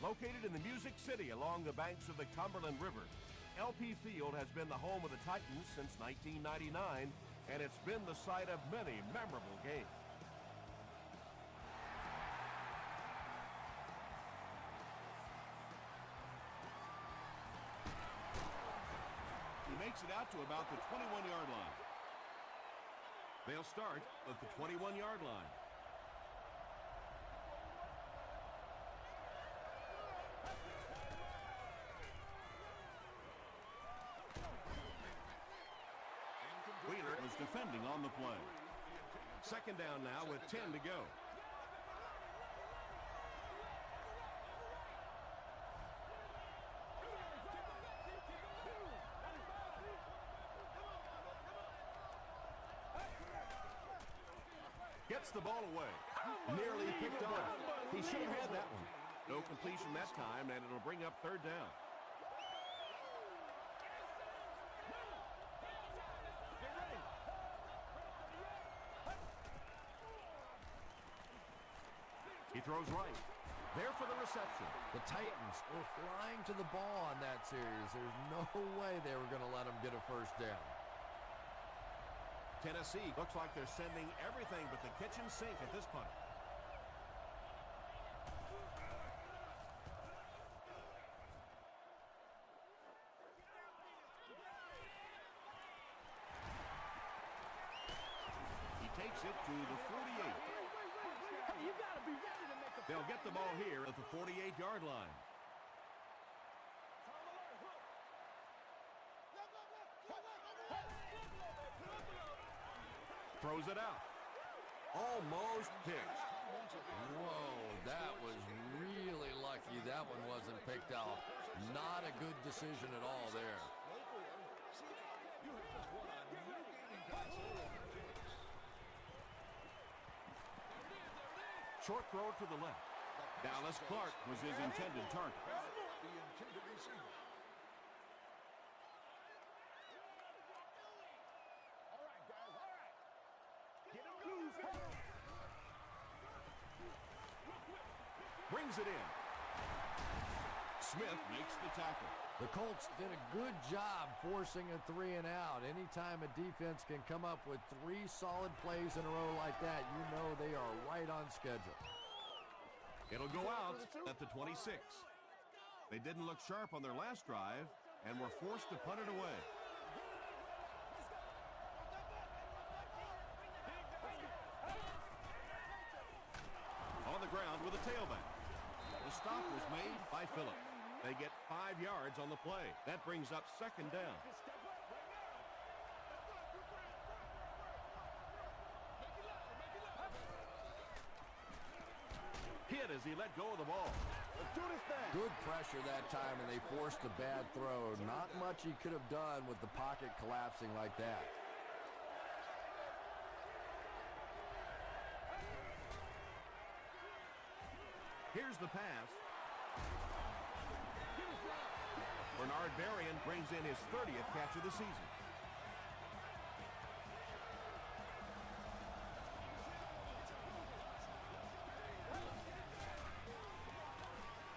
Located in the Music City along the banks of the Cumberland River, LP Field has been the home of the Titans since 1999, and it's been the site of many memorable games. He makes it out to about the 21-yard line. They'll start at the 21-yard line. Wheeler was defending on the play. Second down now with 10 to go. Gets the ball away. Nearly picked off. He should have had that one. No completion that time, and it'll bring up third down. He throws right. There for the reception. The Titans were flying to the ball on that series. There's no way they were going to let them get a first down. Tennessee looks like they're sending everything but the kitchen sink at this point. He takes it to the 48. Hey, you gotta be ready to make a... They'll get the ball here at the 48-yard line. Throws it out. Almost picked. Whoa, that was really lucky that one wasn't picked off. Not a good decision at all there. Short throw to the left. Dallas Clark was his intended target. Brings it in. Smith makes the tackle. The Colts did a good job forcing a 3-and-out. Anytime a defense can come up with 3 solid plays in a row like that, you know they are right on schedule. It'll go out at the 26. They didn't look sharp on their last drive and were forced to punt it away. On the ground with a tailback. The stop was made by Phillips. They get 5 yards on the play. That brings up second down. Hit as he let go of the ball. Let's do this thing. Good pressure that time, and they forced a bad throw. Not much he could have done with the pocket collapsing like that. Here's the pass. Bernard Berrien brings in his 30th catch of the season.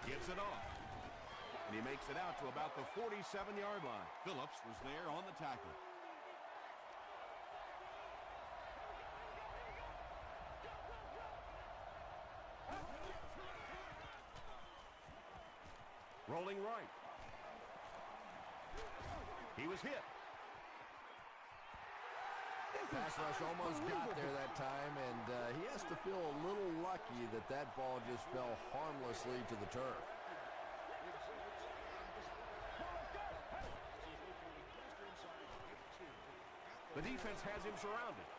Gives it off. And he makes it out to about the 47-yard line. Phillips was there on the tackle. Rolling right. He was hit. Pass rush almost got there that time, and he has to feel a little lucky that that ball just fell harmlessly to the turf. The defense has him surrounded.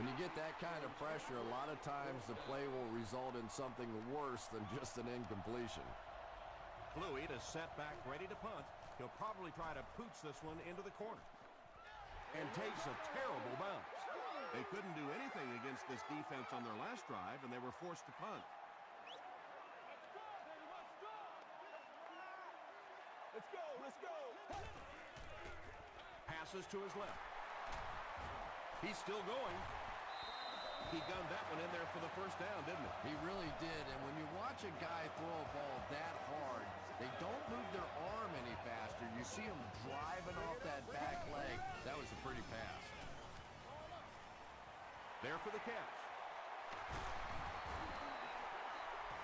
When you get that kind of pressure, a lot of times the play will result in something worse than just an incompletion. Kluwe is set back, ready to punt. He'll probably try to pooch this one into the corner. And takes a terrible bounce. They couldn't do anything against this defense on their last drive, and they were forced to punt. Let's go, let's go. Passes to his left. He's still going. He gunned that one in there for the first down, didn't he? He really did, and when you watch watch a guy throw a ball that hard, they don't move their arm any faster. You see them driving off that back leg. That was a pretty pass. There for the catch.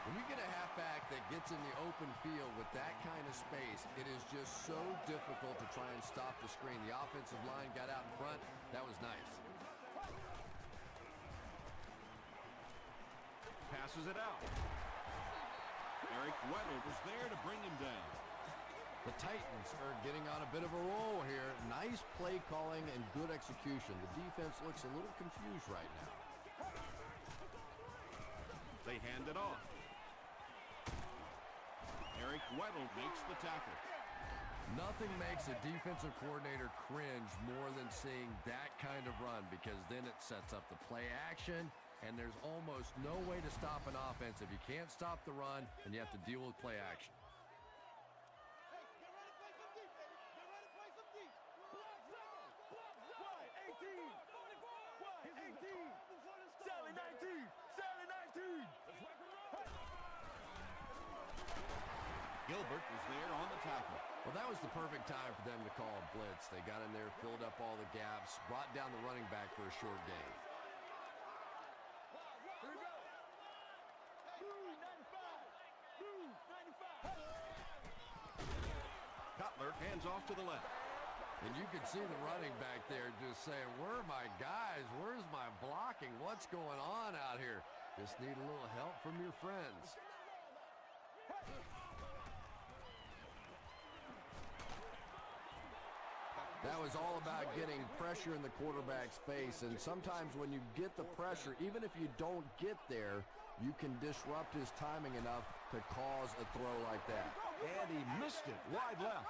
When you get a halfback that gets in the open field with that kind of space, it is just so difficult to try and stop the screen. The offensive line got out in front. That was nice. Passes it out. Eric Weddle was there to bring him down. The Titans are getting on a bit of a roll here. Nice play calling and good execution. The defense looks a little confused right now. They hand it off. Eric Weddle makes the tackle. Nothing makes a defensive coordinator cringe more than seeing that kind of run, because then it sets up the play action, and there's almost no way to stop an offense if you can't stop the run and you have to deal with play action. Gilbert was there on the tackle. Well, that was the perfect time for them to call a blitz. They got in there, filled up all the gaps, brought down the running back for a short gain. Cutler hands off to the left. And you could see the running back there just saying, where are my guys? Where's my blocking? What's going on out here? Just need a little help from your friends. That was all about getting pressure in the quarterback's face, and sometimes when you get the pressure, even if you don't get there, you can disrupt his timing enough to cause a throw like that. And he missed it wide left.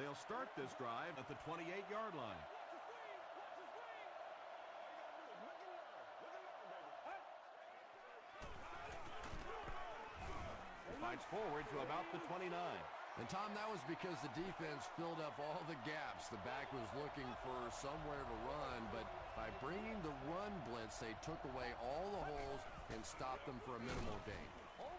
They'll start this drive at the 28-yard line. Fights forward to about the 29. And, Tom, that was because the defense filled up all the gaps. The back was looking for somewhere to run, but by bringing the run blitz, they took away all the holes and stopped them for a minimal gain.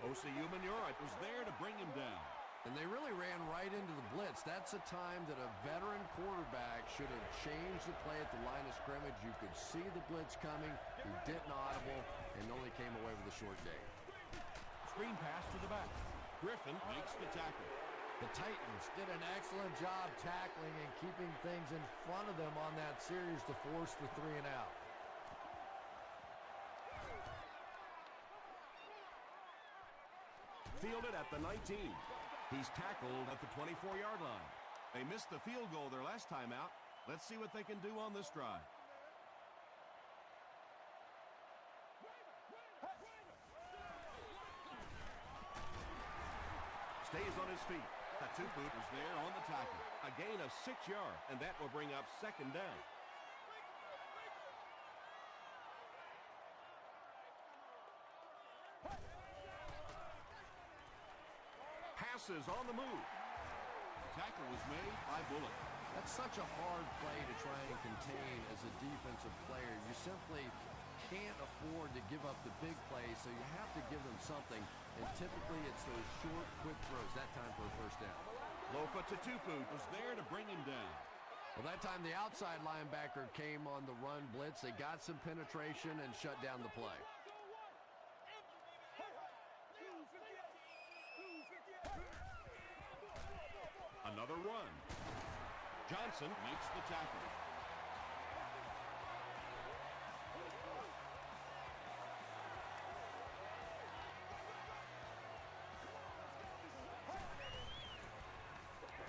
Osi Umenyiora was there to bring him down. And they really ran right into the blitz. That's a time that a veteran quarterback should have changed the play at the line of scrimmage. You could see the blitz coming. He didn't audible and only came away with a short gain. Screen pass to the back. Griffin makes the tackle. The Titans did an excellent job tackling and keeping things in front of them on that series to force the 3 and out. Fielded at the 19. He's tackled at the 24-yard line. They missed the field goal their last time out. Let's see what they can do on this drive. Stays on his feet. Tupu is there on the tackle. A gain of 6 yards, and that will bring up second down. Passes on the move. Tackle was made by Bullock. That's such a hard play to try and contain as a defensive player. You simply can't afford to give up the big play, so you have to give them something, and typically it's those short, quick throws, that time for a first down. Lofa Tupu was there to bring him down. Well, that time the outside linebacker came on the run blitz. They got some penetration and shut down the play. Another run. Johnson makes the tackle.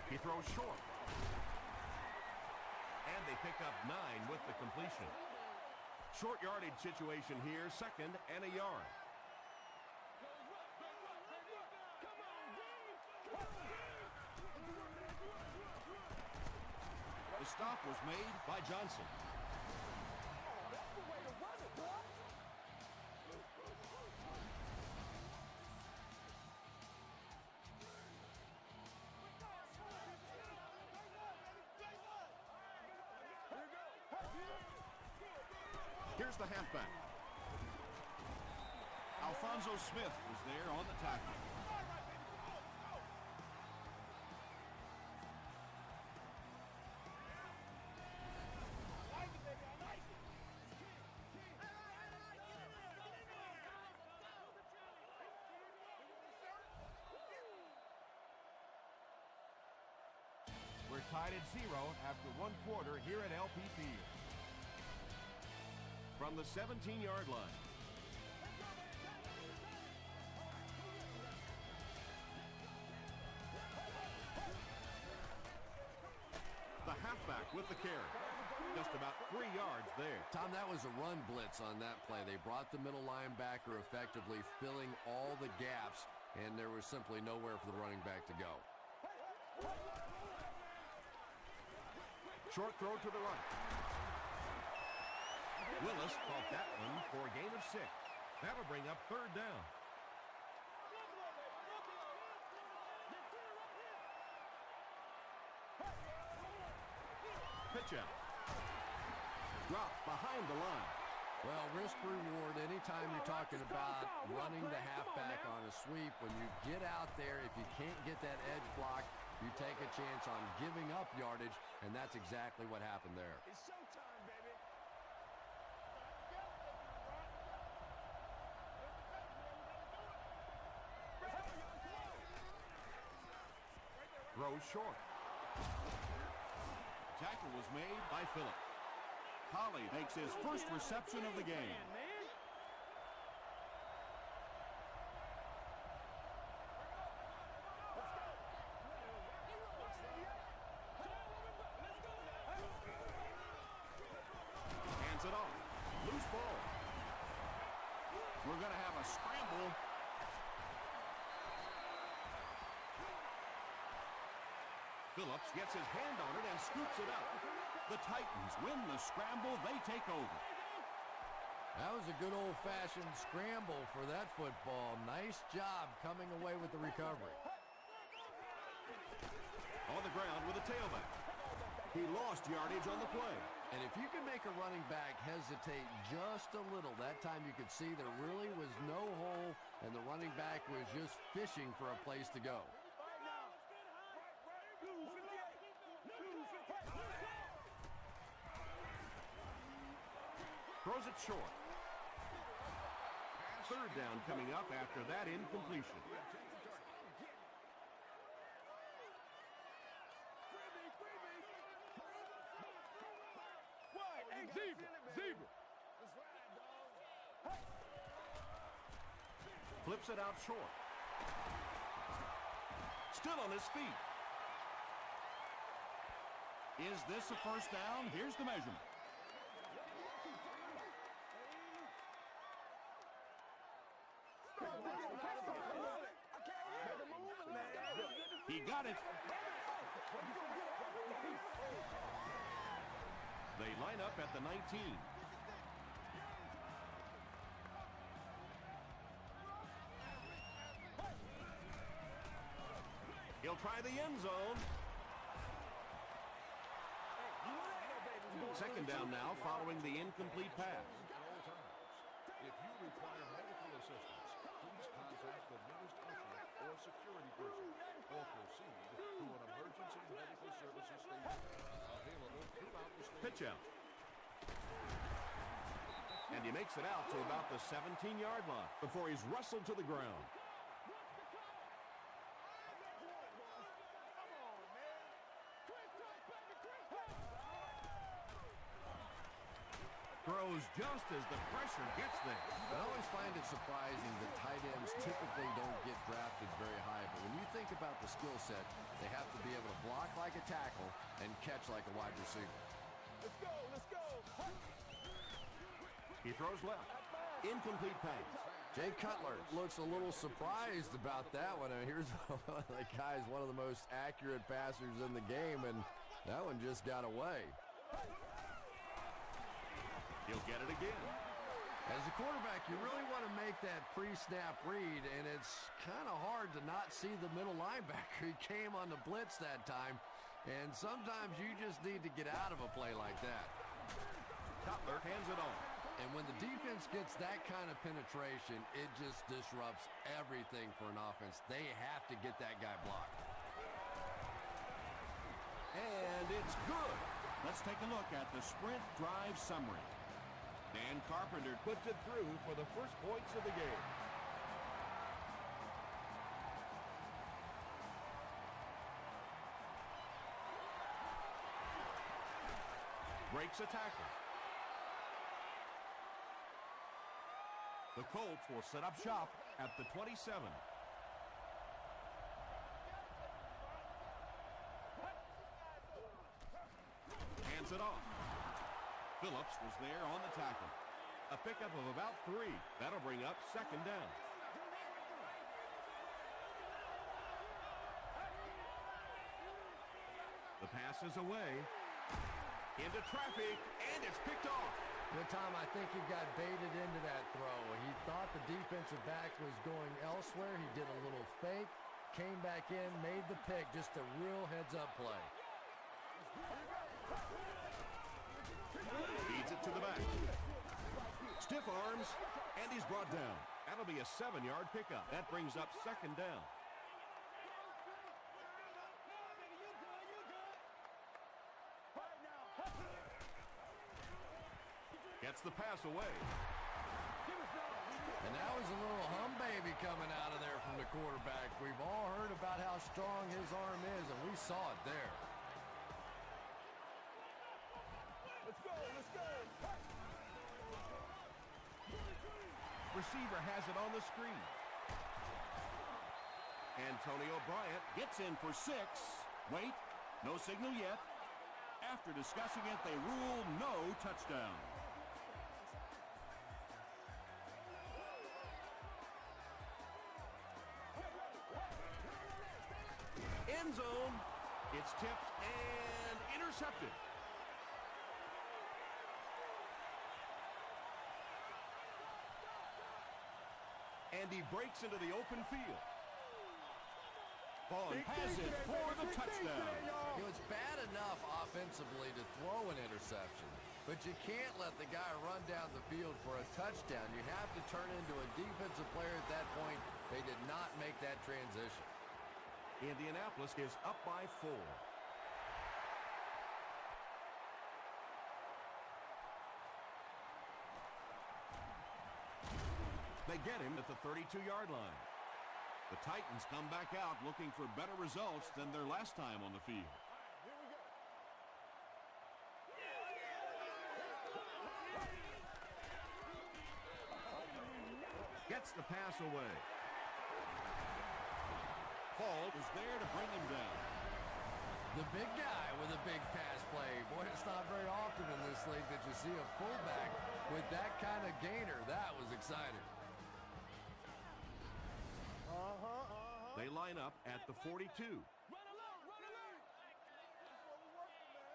He throws short. And they pick up 9 with the completion. Short yardage situation here, second and a yard. The stop was made by Johnson. Here's the halfback. Smith was there on the tackle. We're tied at 0 after 1 quarter here at LP Field. From the 17-yard line. The halfback with the carry. Just about 3 yards there. Tom, that was a run blitz on that play. They brought the middle linebacker effectively filling all the gaps, and there was simply nowhere for the running back to go. Short throw to the right. Willis caught that one for a gain of 6. That'll bring up 3rd down. Pitch out. Dropped behind the line. Well, risk reward anytime you're talking about running the halfback on a sweep. When you get out there, if you can't get that edge block, you take a chance on giving up yardage, and that's exactly what happened there. It's showtime, baby. Throws short. Tackle was made by Phillips. Holly makes his first reception of the game. Hands it off. Loose ball. We're going to have a scramble. Phillips gets his hand on it and scoops it out. The Titans win the scramble. They take over. That was a good old-fashioned scramble for that football. Nice job coming away with the recovery. On the ground with a tailback. He lost yardage on the play. And if you can make a running back hesitate just a little, that time you could see there really was no hole, and the running back was just fishing for a place to go. Throws it short. 3rd down coming up after that incompletion. Zebra. Flips it out short. Still on his feet. Is this a first down? Here's the measurement. He got it. They line up at the 19. He'll try the end zone. Second down now following the incomplete pass. If you require medical assistance, please contact the nearest usher or security person or proceed to an emergency medical services station available throughout the state. Pitch out. And he makes it out to about the 17-yard line before he's wrestled to the ground. Throws just as the pressure gets there. I always find it surprising that tight ends typically don't get drafted very high, but when you think about the skill set, they have to be able to block like a tackle and catch like a wide receiver. Let's go. He throws left. Incomplete pass. Jay Cutler looks a little surprised about that one. I mean, here's one of the guys, one of the most accurate passers in the game, and that one just got away. He'll get it again. As a quarterback, you really want to make that pre-snap read, and it's kind of hard to not see the middle linebacker. He came on the blitz that time, and sometimes you just need to get out of a play like that. Cutler hands it on. And when the defense gets that kind of penetration, it just disrupts everything for an offense. They have to get that guy blocked. And it's good. Let's take a look at the sprint drive summary. Dan Carpenter puts it through for the first points of the game. Breaks a tackle. The Colts will set up shop at the 27. Hands it off. Phillips was there on the tackle. A pickup of about 3. That'll bring up second down. The pass is away. Into traffic, and it's picked off. Good time, I think he got baited into that throw. He thought the defensive back was going elsewhere. He did a little fake, came back in, made the pick. Just a real heads-up play. Feeds it to the back. Stiff arms, and he's brought down. That'll be a 7-yard pickup. That brings up second down. Gets the pass away. And that was a little hum baby coming out of there from the quarterback. We've all heard about how strong his arm is, and we saw it there. Let's go, let's go. Receiver has it on the screen. Antonio Bryant gets in for 6. Wait, no signal yet. After discussing it, they rule no touchdown. End zone. It's tipped and intercepted. And he breaks into the open field. Vaughn has it for the touchdown. You know, it's bad enough offensively to throw an interception, but you can't let the guy run down the field for a touchdown. You have to turn into a defensive player at that point. They did not make that transition. Indianapolis is up by 4. They get him at the 32-yard line. The Titans come back out looking for better results than their last time on the field. Gets the pass away. Paul was there to bring him down. The big guy with a big pass play. Boy, it's not very often in this league that you see a fullback with that kind of gainer. That was exciting. They line up at the 42. Run along, run along. That's what we're working, man.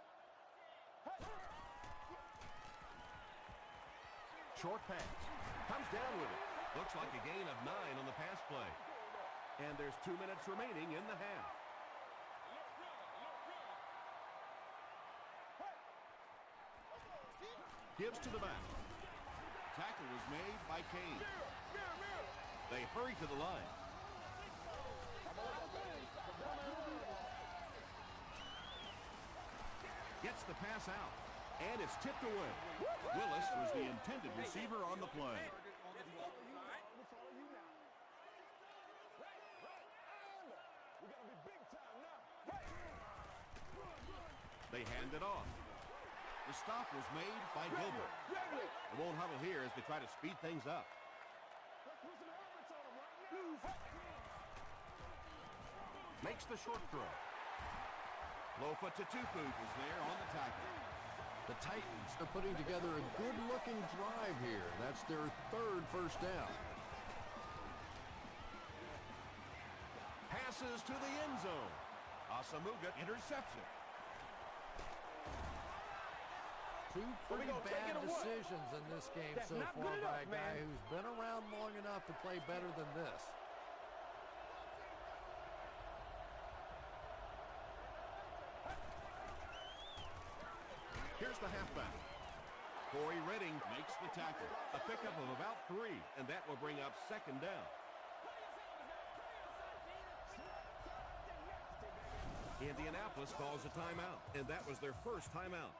Short pass. Comes down with it. Looks like a gain of 9 on the pass play. And there's 2 minutes remaining in the half. Gives to the back. Tackle was made by Kane. They hurry to the line. Gets the pass out. And it's tipped away. Willis was the intended receiver on the play. They hand it off. The stop was made by Gilbert. They won't huddle here as they try to speed things up. Makes the short throw. Lofa Tatupu is there on the tackle. The Titans are putting together a good-looking drive here. That's their 3rd first down. Passes to the end zone. Asamuga intercepts it. Two pretty bad decisions in this game so far by a guy who's been around long enough to play better than this. Here's the halfback. Corey Redding makes the tackle. A pickup of about 3, and that will bring up second down. Indianapolis calls a timeout, and that was their first timeout.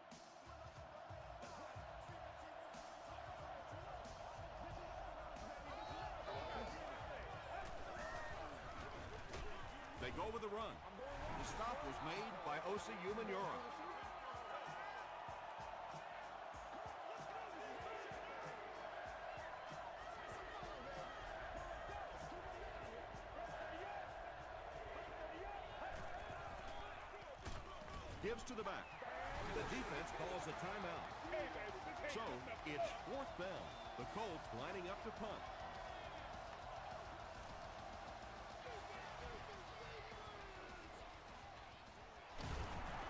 They go with the run. The stop was made by Osi Umenyiora. Gives to the back. The defense calls a timeout. So, it's fourth down. The Colts lining up to punt.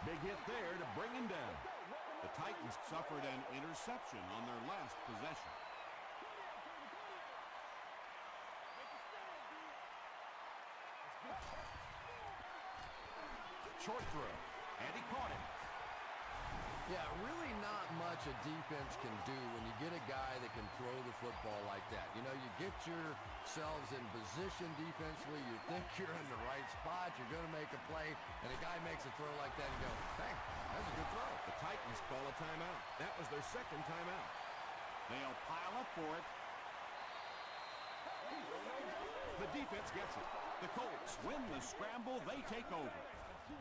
Big hit there to bring him down. The Titans suffered an interception on their last possession. Short throw, and he caught it. Yeah, really not much a defense can do when you get a guy that can throw the football like that. You know, you get yourselves in position defensively, you think you're in the right spot, you're going to make a play, and a guy makes a throw like that and you go, hey, that's a good throw. The Titans call a timeout. That was their second timeout. They'll pile up for it. The defense gets it. The Colts win the scramble. They take over.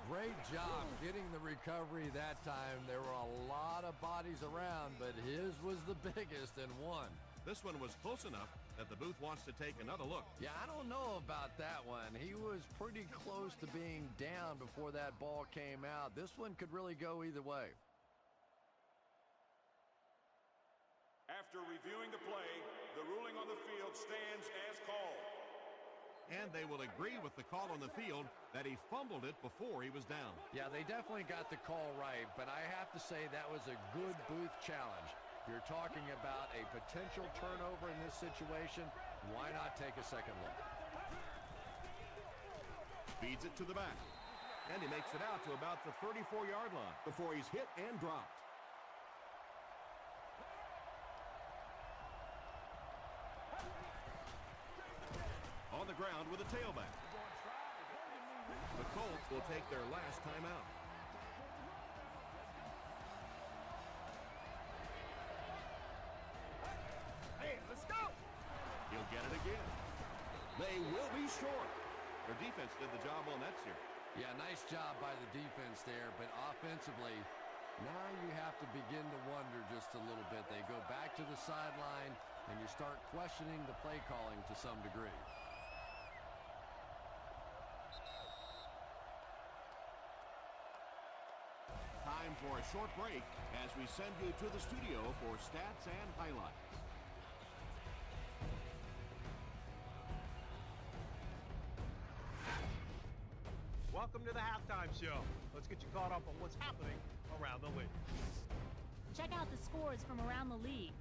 Great job getting the recovery that time. There were a lot of bodies around, but his was the biggest and won. This one was close enough that the booth wants to take another look. Yeah, I don't know about that one. He was pretty close to being down before that ball came out. This one could really go either way. After reviewing the play, the ruling on the field stands as called. And they will agree with the call on the field that he fumbled it before he was down. Yeah, they definitely got the call right, but I have to say that was a good booth challenge. You're talking about a potential turnover in this situation. Why not take a second look? Feeds it to the back. And he makes it out to about the 34-yard line before he's hit and dropped. On the ground with a tailback. The Colts will take their last timeout. Hey, let's go! He'll get it again. They will be short. Their defense did the job on that series. Yeah, nice job by the defense there, but offensively, now you have to begin to wonder just a little bit. They go back to the sideline, and you start questioning the play calling to some degree. Time for a short break as we send you to the studio for stats and highlights. Welcome to the halftime show. Let's get you caught up on what's happening around the league. Check out the scores from around the league.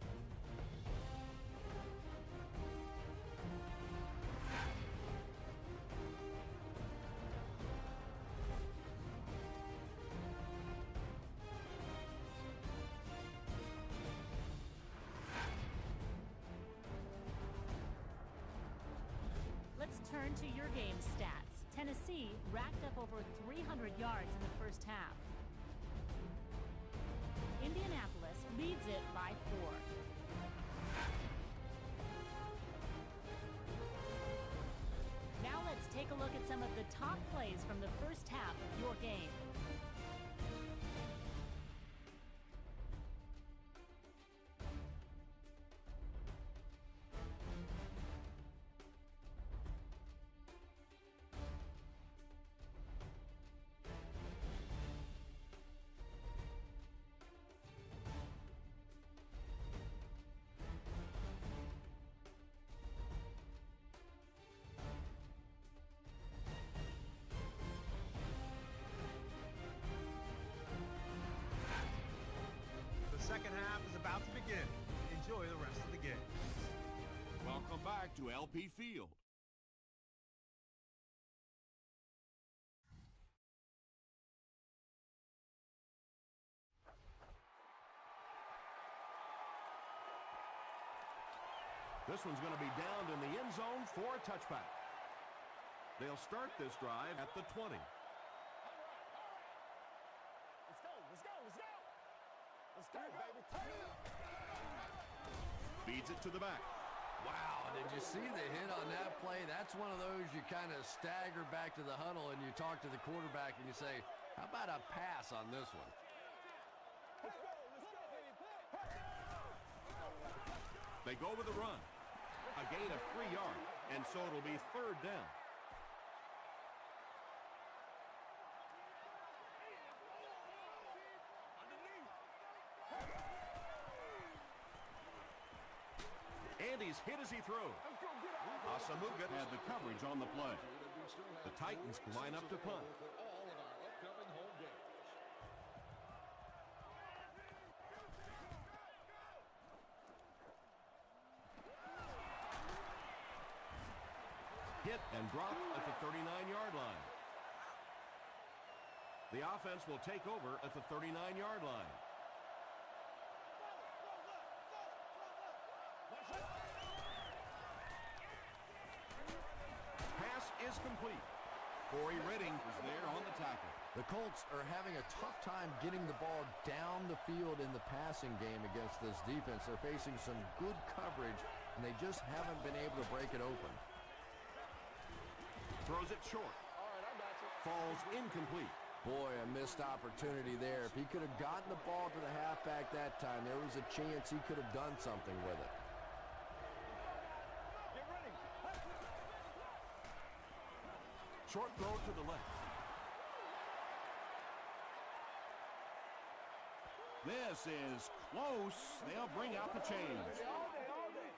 Let's turn to your game stats. Tennessee racked up over 300 yards in the first half. Indianapolis leads it by 4. Now let's take a look at some of the top plays from the first half of your game. The second half is about to begin. Enjoy the rest of the game. Welcome back to LP Field. This one's going to be downed in the end zone for a touchback. They'll start this drive at the 20. Let's go. Let's go. Let's go. Let's go, baby. Feeds it to the back. Wow, did you see the hit on that play? That's one of those you kind of stagger back to the huddle and you talk to the quarterback and you say, how about a pass on this one? Let's go. Let's go, baby. They go with the run. A gain of 3 yards, and so it'll be third down. And he's hit as he throws. Asamuga had the coverage on the play. The Titans line up to punt. For all of our upcoming home games. Hit and drop at the 39-yard line. The offense will take over at the 39-yard line. Pass is complete. Corey Redding is there on the tackle. The Colts are having a tough time getting the ball down the field in the passing game against this defense. They're facing some good coverage, and they just haven't been able to break it open. Throws it short. Falls incomplete. Boy, a missed opportunity there. If he could have gotten the ball to the halfback that time, there was a chance he could have done something with it. Get ready. Short throw to the left. This is close. They'll bring out the chains. All day, all day.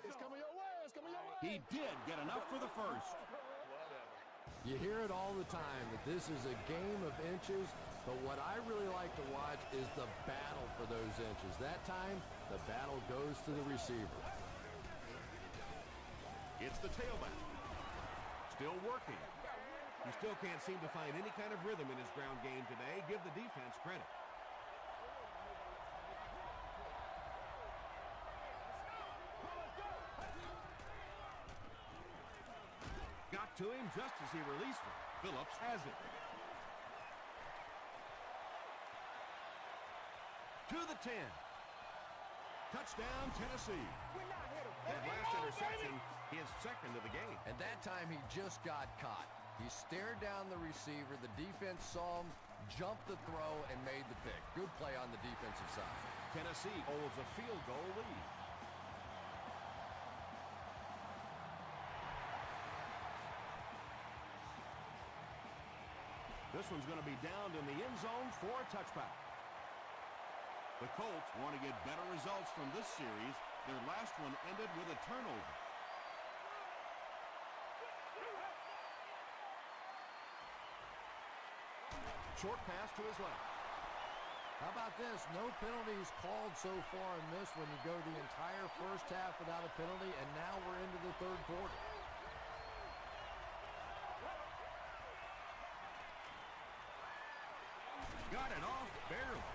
It's coming your way. It's coming your way. He did get enough for the first. You hear it all the time that this is a game of inches, but what I really like to watch is the battle for those inches. That time, the battle goes to the receiver. It's the tailback. Still working. He still can't seem to find any kind of rhythm in his ground game today. Give the defense credit. Got to him just as he released it. Phillips has it. To the 10. Touchdown, Tennessee. That last interception, his second of the game. And that time he just got caught. He stared down the receiver. The defense saw him, jumped the throw, and made the pick. Good play on the defensive side. Tennessee holds a field goal lead. This one's going to be downed in the end zone for a touchback. The Colts want to get better results from this series. Their last one ended with a turnover. Short pass to his left. How about this? No penalties called so far in this when you go the entire first half without a penalty, and now we're into the third quarter. Got it off barely.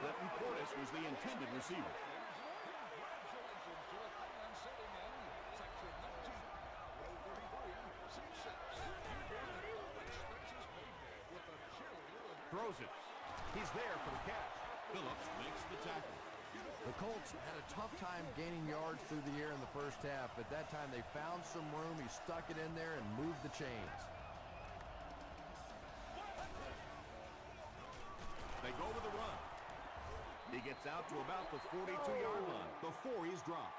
Letton Portis was the intended receiver. Congratulations to a fan-setting end. Section 19, row 33, seat 6. You get all expenses paid with a cheerleader. Throws it. He's there for the catch. Phillips makes the tackle. The Colts had a tough time gaining yards through the air in the first half, but that time they found some room. He stuck it in there and moved the chains. They go with the run. He gets out to about the 42-yard line before he's dropped.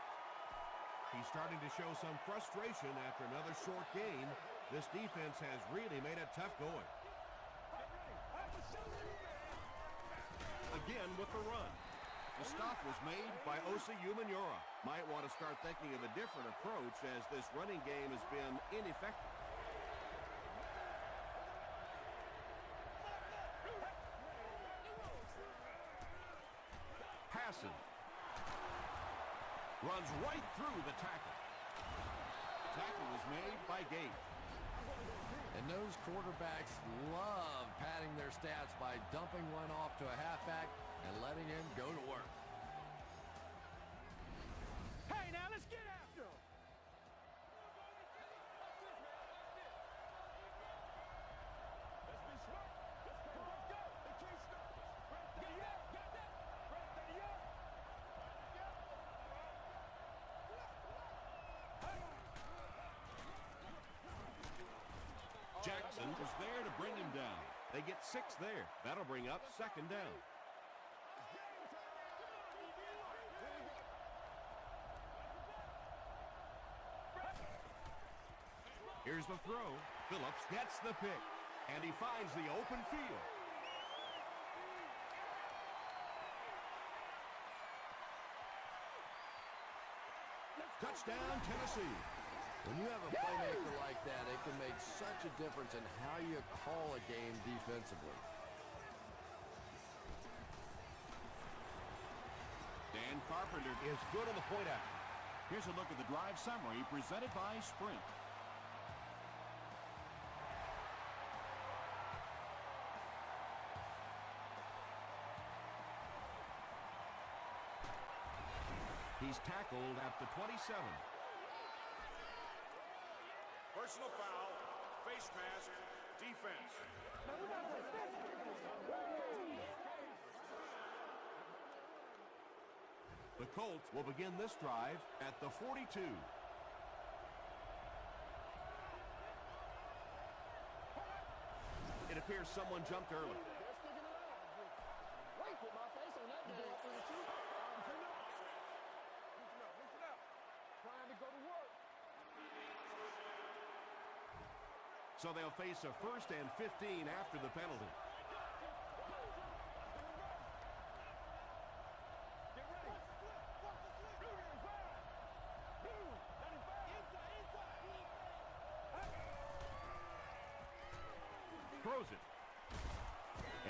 He's starting to show some frustration after another short gain. This defense has really made it tough going. Again with the run. The stop was made by Osi Umenyiora. Might want to start thinking of a different approach as this running game has been ineffective. Passing. Runs right through the tackle. Tackle was made by Gage. And those quarterbacks love padding their stats by dumping one off to a halfback and letting him go to work. Hey, now let's get after him. Let's be smart. Let's go. They can't stop us. Ready, got that? Ready, Jackson was there to bring him down. They get 6 there. That'll bring up 2nd down. Here's the throw. Phillips gets the pick, and he finds the open field. Touchdown, Tennessee. When you have a playmaker like that, it can make such a difference in how you call a game defensively. Dan Carpenter is good on the point after. Here's a look at the drive summary presented by Sprint. He's tackled at the 27. Personal foul, face mask, defense. The Colts will begin this drive at the 42. It appears someone jumped early. So they'll face a 1st and 15 after the penalty. Throws it.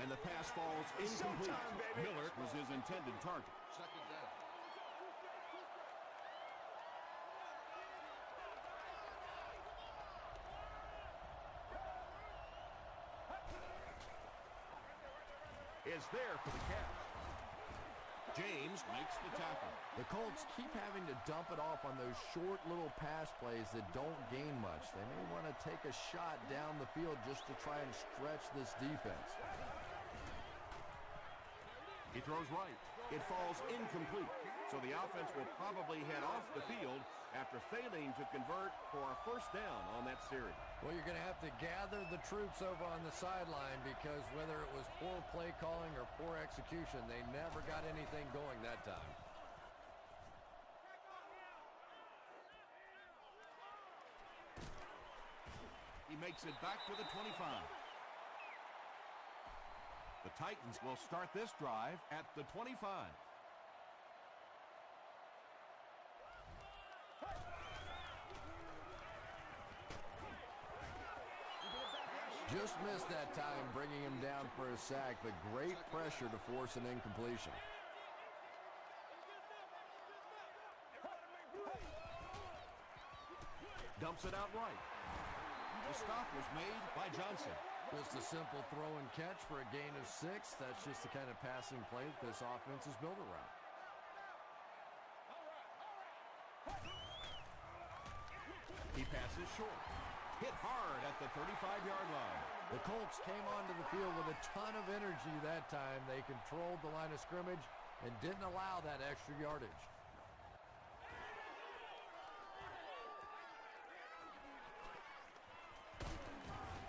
And the pass falls incomplete. Miller was his intended target. 2nd down. Is there for the catch. James makes the tackle. The Colts keep having to dump it off on those short little pass plays that don't gain much. They may want to take a shot down the field just to try and stretch this defense. He throws right. It falls incomplete. So the offense will probably head off the field after failing to convert for a 1st down on that series. Well, you're going to have to gather the troops over on the sideline because whether it was poor play calling or poor execution, they never got anything going that time. He makes it back to the 25. The Titans will start this drive at the 25. Just missed that time, bringing him down for a sack, but great pressure to force an incompletion. Dumps it out right. The stop was made by Johnson. Just a simple throw and catch for a gain of 6. That's just the kind of passing play that this offense is built around. He passes short. Hit hard at the 35-yard line. The Colts came onto the field with a ton of energy that time. They controlled the line of scrimmage and didn't allow that extra yardage.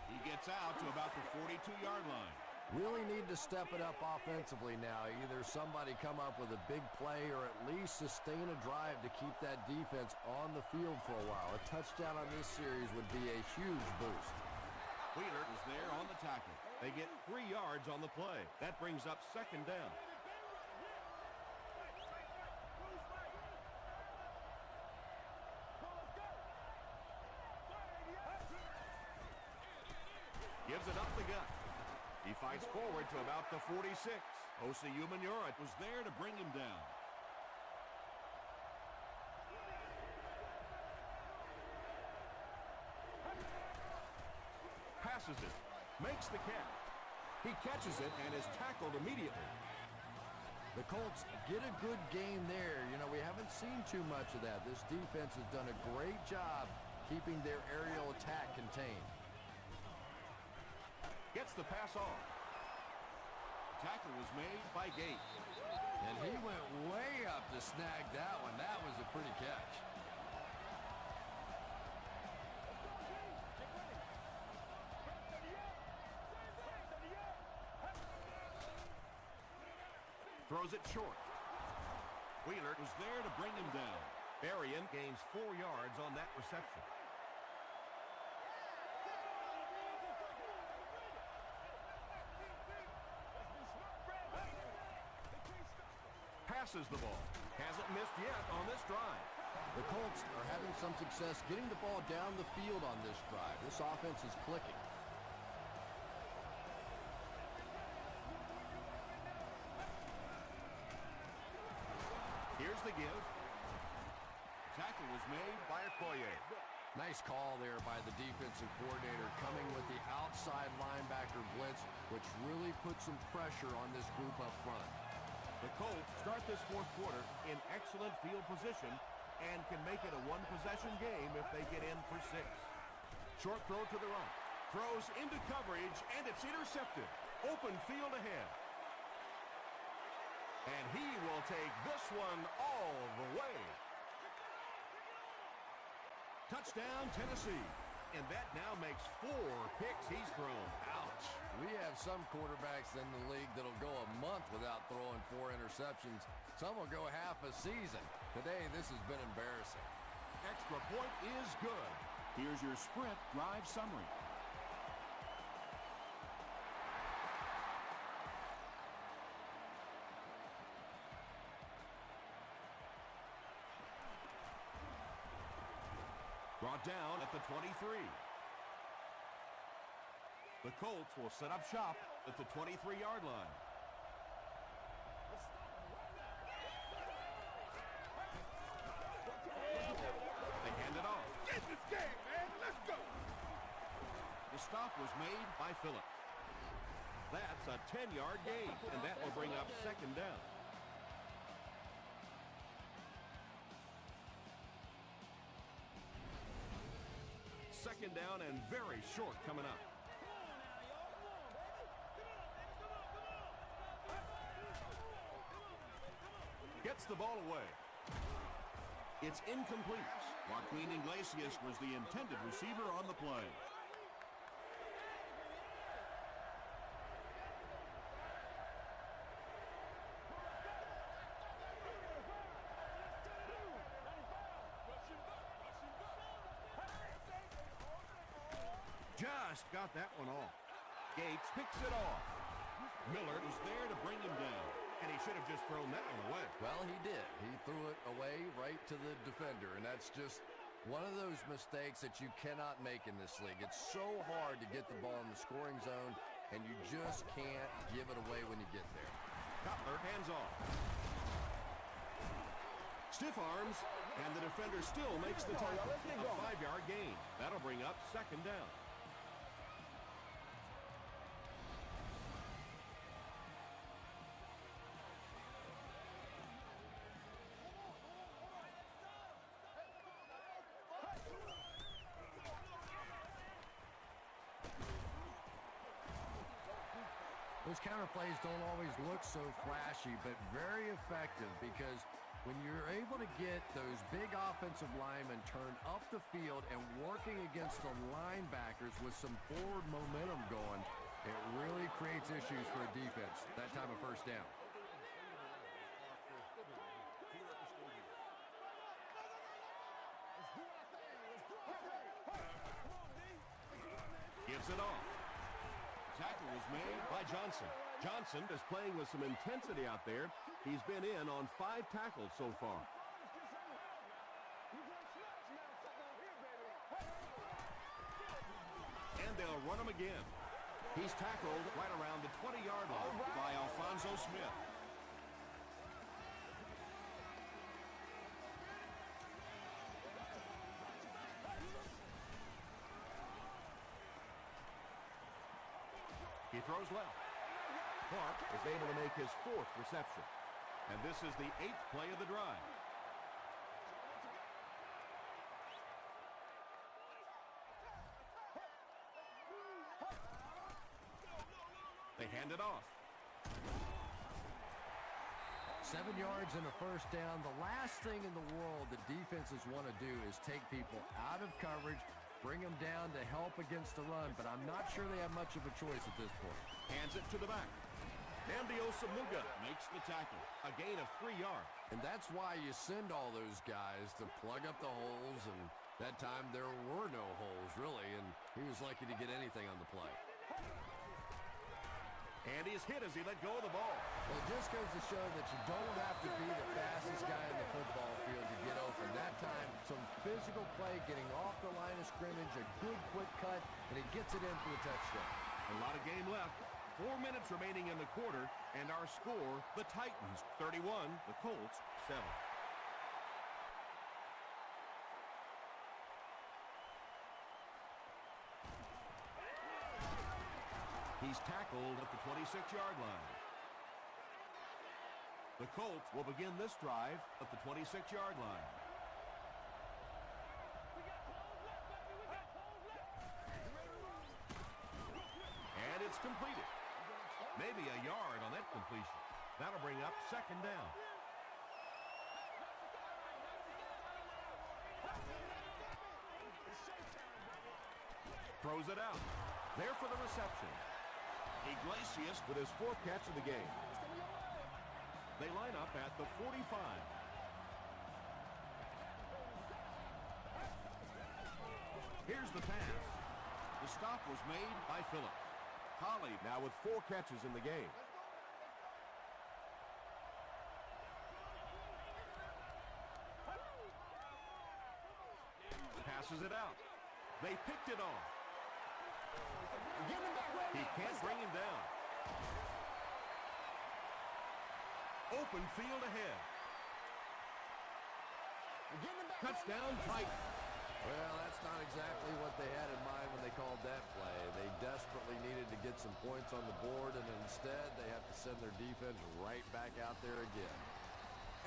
He gets out to about the 42-yard line. Really need to step it up offensively now. Either somebody come up with a big play or at least sustain a drive to keep that defense on the field for a while. A touchdown on this series would be a huge boost. Wheeler is there on the tackle. They get 3 yards on the play. That brings up 2nd down. Gives it up the gut. He fights forward to about the 46. Osi Umenyiora was there to bring him down. releases it. Makes the catch. He catches it and is tackled immediately. The Colts get a good game there. You know, we haven't seen too much of that. This defense has done a great job keeping their aerial attack contained. Gets the pass off. Tackle was made by Gates. And he went way up to snag that one. That was a pretty catch. Throws it short. Wheeler was there to bring him down. Berrien gains 4 yards on that reception. Passes the ball. Hasn't missed yet on this drive. The Colts are having some success getting the ball down the field on this drive. This offense is clicking. Here's the give. Tackle was made by Okoye. Nice call there by the defensive coordinator coming with the outside linebacker blitz, which really put some pressure on this group up front. The Colts start this fourth quarter in excellent field position and can make it a one-possession game if they get in for 6. Short throw to the right. Throws into coverage, and it's intercepted. Open field ahead. And he will take this one all the way. Touchdown, Tennessee. And that now makes 4 picks he's thrown. Ouch. We have some quarterbacks in the league that'll go a month without throwing 4 interceptions. Some will go half a season. Today, this has been embarrassing. Extra point is good. Here's your sprint drive summary. Brought down at the 23. The Colts will set up shop at the 23-yard line. They hand it off. Get this game, man. Let's go. The stop was made by Phillips. That's a 10-yard gain, and that will bring up second down. Second down and very short coming up. Gets the ball away. It's incomplete. Joaquin Iglesias was the intended receiver on the play. Just got that one off. Gates picks it off. Miller was there to bring him down, and he should have just thrown that one away. Well, he did. He threw it away right to the defender, and that's just one of those mistakes that you cannot make in this league. It's so hard to get the ball in the scoring zone, and you just can't give it away when you get there. Cutler hands off. Stiff arms, and the defender still makes the tackle. A 5-yard gain. That'll bring up second down. Those counter plays don't always look so flashy, but very effective because when you're able to get those big offensive linemen turned up the field and working against the linebackers with some forward momentum going, it really creates issues for a defense that time of first down. Gives it off. Tackle was made by Johnson. Johnson is playing with some intensity out there. He's been in on 5 tackles so far. And they'll run him again. He's tackled right around the 20-yard line by Alfonso Smith. He throws left. Clark is able to make his 4th reception. And this is the 8th play of the drive. They hand it off. 7 yards and a first down. The last thing in the world that defenses want to do is take people out of coverage, bring them down to help against the run, but I'm not sure they have much of a choice at this point. Hands it to the back. Namdi Osamuga makes the tackle. A gain of 3 yards. And that's why you send all those guys to plug up the holes, and that time there were no holes, really, and he was lucky to get anything on the play. And he's hit as he let go of the ball. Well, it just goes to show that you don't have to be the fastest guy in the football field to get open. That time, some physical play, getting off the line of scrimmage, a good quick cut, and he gets it in for a touchdown. A lot of game left. 4 minutes remaining in the quarter, and our score, the Titans 31, the Colts 7. He's tackled at the 26-yard line. The Colts will begin this drive at the 26-yard line. And it's completed. Maybe a yard on that completion. That'll bring up 2nd down. Throws it out. There for the reception. Iglesias with his 4th catch of the game. They line up at the 45. Here's the pass. The stop was made by Phillips. Holly now with 4 catches in the game. Passes it out. They picked it off. He can't bring him down. Open field ahead. Touchdown, Titans. Well, that's not exactly what they had in mind when they called that play. They desperately needed to get some points on the board, and instead they have to send their defense right back out there again.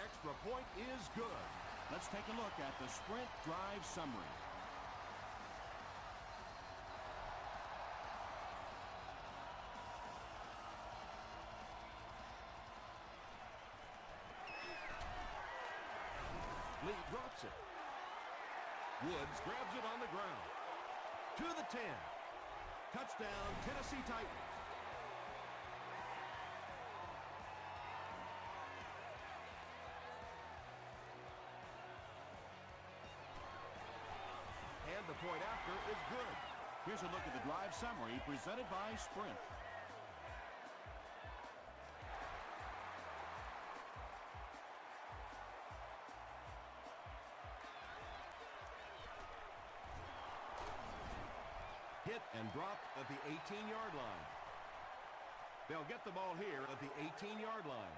Extra point is good. Let's take a look at the sprint drive summary. Lee drops it. Woods grabs it on the ground. To the 10. Touchdown, Tennessee Titans. And the point after is good. Here's a look at the drive summary presented by Sprint. Hit and dropped at the 18-yard line. They'll get the ball here at the 18-yard line.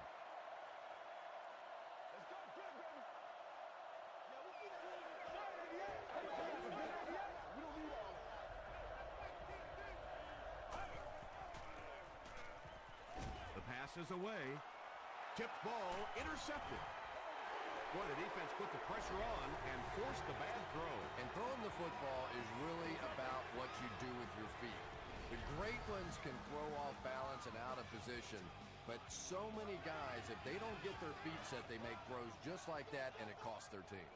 The pass is away. Tipped ball intercepted. Boy, the defense put the pressure on and forced the bad throw. And throwing the football is really about what you do with your feet. The great ones can throw off balance and out of position, but so many guys, if they don't get their feet set, they make throws just like that, and it costs their team.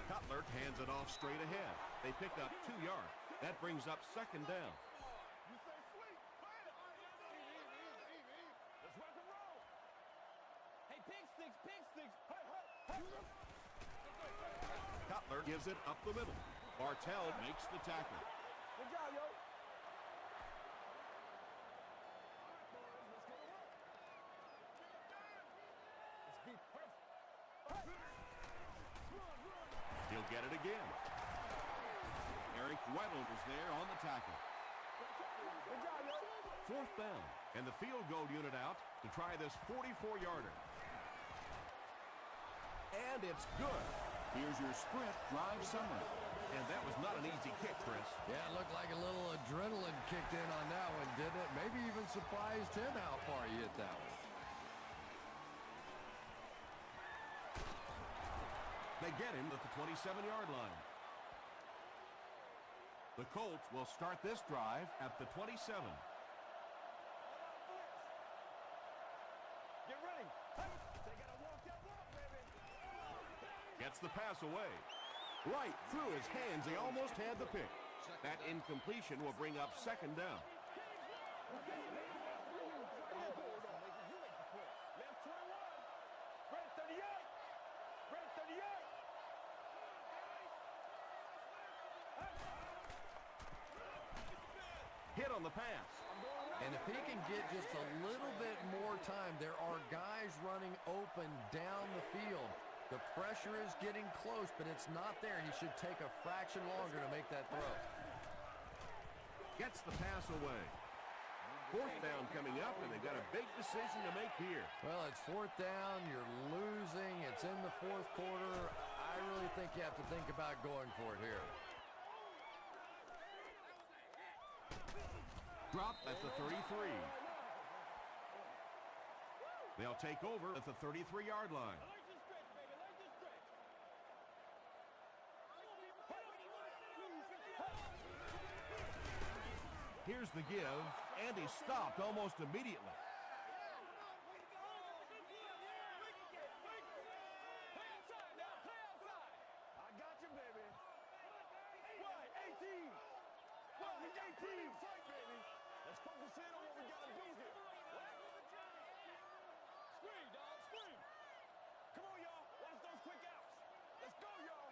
Cutler hands it off straight ahead. They pick up 2 yards. That brings up 2nd down. Cutler gives it up the middle. Bartell makes the tackle. Good job, yo. He'll get it again. Eric Weddle is there on the tackle. Good job, yo. 4th down, and the field goal unit out to try this 44-yarder. And it's good. Here's your sprint drive summary. And that was not an easy kick, Chris. Yeah, it looked like a little adrenaline kicked in on that one, didn't it? Maybe even surprised him how far he hit that one. They get him at the 27-yard line. The Colts will start this drive at the 27. Get ready. Hey, they gotta walk that walk, baby. Gets the pass away. Right through his hands. He almost had the pick. That incompletion will bring up second down. Left 21. Right 38. Right 38. Hit on the pass. And if he can get just a little bit more time, there are guys running open down the field. The pressure is getting close, but it's not there. He should take a fraction longer to make that throw. Gets the pass away. Fourth down coming up, and they've got a big decision to make here. Well, it's fourth down. You're losing. It's in the fourth quarter. I really think you have to think about going for it here. Dropped at the 33. They'll take over at the 33-yard line. Here's the give, and he's stopped almost immediately. I got you, baby. What? 18. What? We 18. Fight, baby. Let's focus in on what we gotta do here. Screen, dog. Screen. Come on, y'all. Watch those quick outs. Let's go, y'all.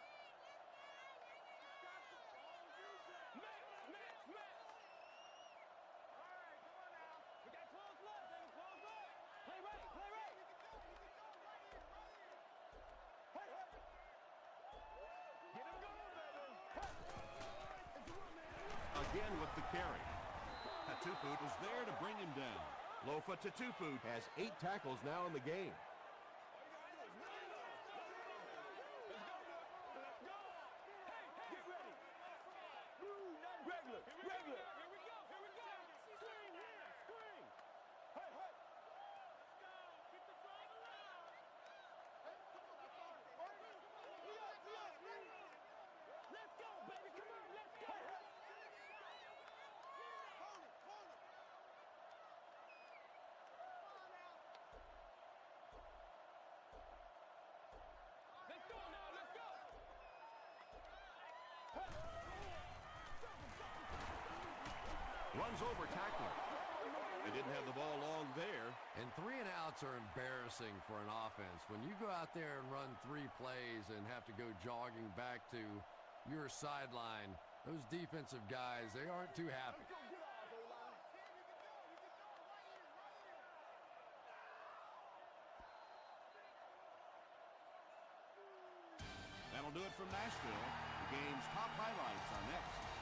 Match. We got close left, baby. Close left. Play right. Hey. Get him going, baby. Again with the carry. Tatuput is there to bring him down. Lofa Tatuput has 8 tackles now in the game. Let's go. Hey, get ready. Regular. Here we go. Screen here. Screen. Hey. Keep the drive around. Let's go, baby. Come on. Let's go. Let's go now. Let's go. Runs over tackler. They didn't have the ball long there. And 3 and outs are embarrassing for an offense. When you go out there and run 3 plays and have to go jogging back to your sideline, those defensive guys, they aren't too happy. That'll do it from Nashville. The game's top highlights are next.